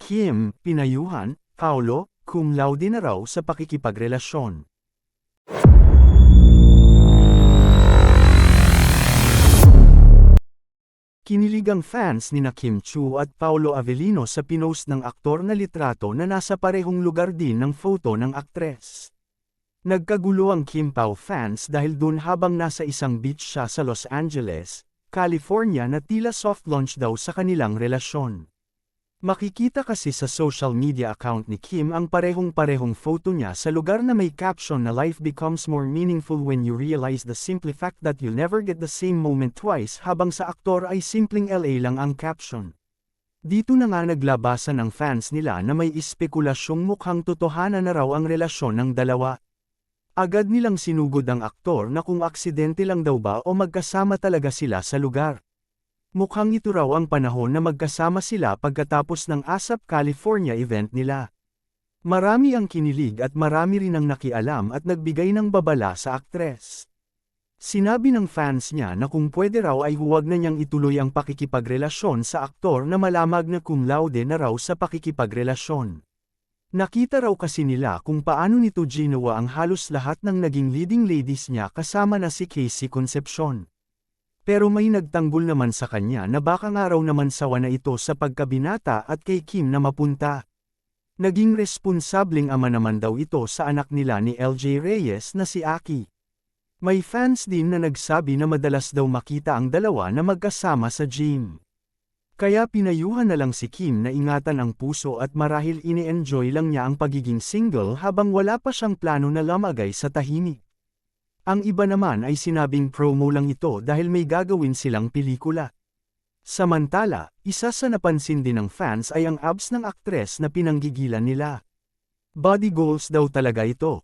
Kim, pinayuhan, Paolo, cum laude na raw sa pakikipagrelasyon. Kinilig ang fans nina Kim Chiu at Paolo Avellino sa pinost ng aktor na litrato na nasa parehong lugar din ng photo ng aktres. Nagkagulo ang Kim Pao fans dahil dun habang nasa isang beach siya sa Los Angeles, California na tila soft launch daw sa kanilang relasyon. Makikita kasi sa social media account ni Kim ang parehong-parehong photo niya sa lugar na may caption na life becomes more meaningful when you realize the simple fact that you'll never get the same moment twice, habang sa aktor ay simpleng LA lang ang caption. Dito na nga naglabasan ang fans nila na may espekulasyong mukhang totohanan na raw ang relasyon ng dalawa. Agad nilang sinugod ang aktor na kung aksidente lang daw ba o magkasama talaga sila sa lugar. Mukhang ito raw ang panahon na magkasama sila pagkatapos ng ASAP California event nila. Marami ang kinilig at marami rin ang nakialam at nagbigay ng babala sa aktres. Sinabi ng fans niya na kung pwede raw ay huwag na niyang ituloy ang pakikipagrelasyon sa aktor na malamag na cum laude na raw sa pakikipagrelasyon. Nakita raw kasi nila kung paano nito ginawa ang halos lahat ng naging leading ladies niya kasama na si Casey Concepcion. Pero may nagtanggol naman sa kanya na baka nga raw naman sawa na ito sa pagkabinata at kay Kim na mapunta. Naging responsableng ama naman daw ito sa anak nila ni LJ Reyes na si Aki. May fans din na nagsabi na madalas daw makita ang dalawa na magkasama sa gym. Kaya pinayuhan na lang si Kim na ingatan ang puso at marahil ini-enjoy lang niya ang pagiging single habang wala pa siyang plano na lamagay sa tahimik. Ang iba naman ay sinabing promo lang ito dahil may gagawin silang pelikula. Samantala, isa sa napansin din ng fans ay ang abs ng aktres na pinanggigilan nila. Body goals daw talaga ito.